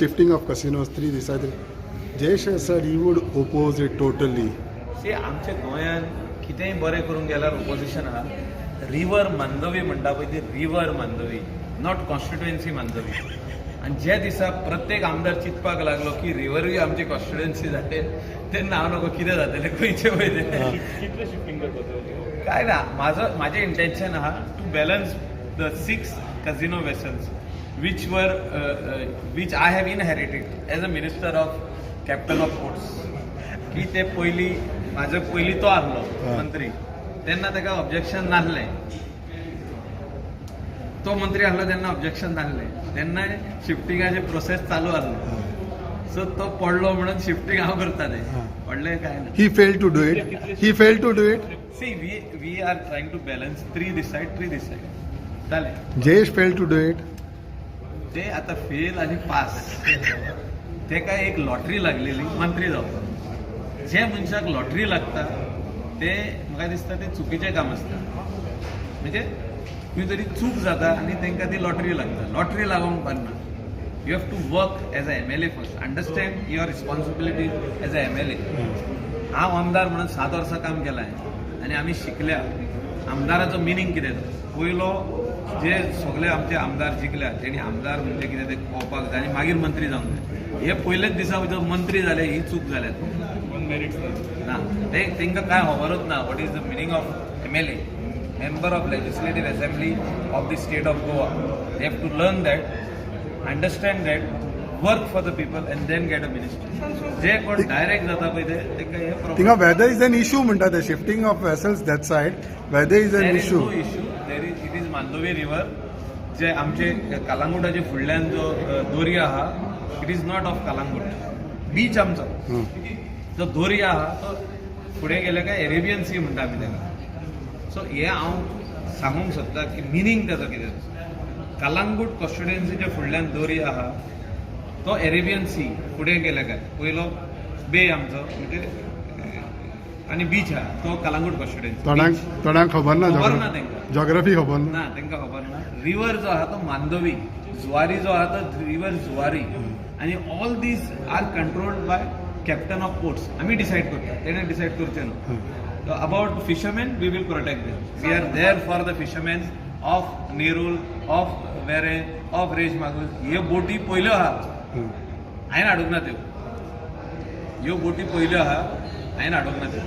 Shifting of casinos 3 decided. Jayesh said he would oppose it totally. से आमच्या गोंयान कितेंय बरें करूंक गेल्यार ओपोजिशन आहा. रिवर मांदवी म्हणटा पळय ती river Mandovi, not constituency Mandovi. आनी जे दिसा प्रत्येक आमदार चिंतपाक लागलो की रिवरूय आमची कॉन्स्टिट्युएन्सी जाते, तेन्ना हांव नको कितें जातलें खंयचे वयतलें. काय ना, माझें इंटेन्शन आहा to balance the 6 casino vessels which I have inherited as a minister of captain of ports. की ते माझं पयलीं तो आहलो मंत्री, तेन्ना ताका ऑब्जेक्शन नासलें. तो मंत्री आहलो तेन्ना ऑब्जेक्शन नासलें, तेन्ना शिफ्टिंगाचे प्रोसेस चालू आहलो. सो तो पडलो म्हणून शिफ्टिंग हांव करतालें. पडलें काय ना. He failed to do it. See, we are trying to balance 3 this side, 3 this side. जालें. Jayesh failed to do it. ते आता फेल आणि पास तेका एक लॉटरी लागलेली मंत्री जावपाक. जे मनशाक लॉटरी लागता ते म्हाका दिसता ते चुकीचें काम आसता. म्हणजे खंय तरी चूक जाता आनी तांकां ती लॉटरी लागता. लॉटरी लागोंक पारना. You have to work as a MLA first. Understand your responsibility as a MLA. हांव आमदार म्हणून 7 वर्सां काम केलां आनी आमी शिकल्या आमदाराचो मिनींग कितें तो. पयलो जे सगळे आमचे आमदार जिखल्या तेणी आमदार म्हणजे कितें ते कळपाक जाय आनी मागीर मंत्री जावंक जाय. हे पयलेच दिसा भितर मंत्री जाले ही चूक जाल्यात ना. तांकां काय खबरूच ना what is the meaning of MLA, member of legislative assembly of the state of Goa. They have to learn that, understand that, work for the people and then get a minister. जे कोण डायरेक्ट जाता पळय ते तांकां हे Think problem. of whether is an issue म्हणटा ते shifting of vessels that side, whether is an There is issue. no issue. It is Mandovi river. जे आमचे कलांगुटाचे फुडल्यान जो दोर्या आहा, it is not of Calangute. Beach आमचो जो दोर्या आहा तो फुडें गेले काय एरेबियन सी म्हणटा आमी ताका. सो हे हांव सांगूंक सोदता की मिनींग ताचो कितें. कलांगूट कॉन्स्टिट्युएन्सीच्या फुडल्यान दोर्या आहा तो एरेबियन सी. फुडें गेले काय पयलो बे आमचो म्हणजे आनी बीच आहा तो कलांगूट कॉन्स्टिट्युएन्सी. थोड्यांक खबर ना खबर ना तांकां. जॉग्राफी खबर ना. ना तांकां खबर ना. रिवर जो आहा तो मांदोवी, जुवारी जो आहा तो रिवर जुवारी. आनी all these are controlled by captain of ports. आमी डिसायड करता, तेणें डिसायड करचें न्हू. So about fishermen, we will protect them. We are there for the fishermen of Nerul, of Vere, of Rejmagus. ह्यो बोटी पयल्यो आहा, हांवें हाडूंक ना त्यो. ह्यो बोटी पयल्यो आहा, हांवें हाडूंक ना त्यो.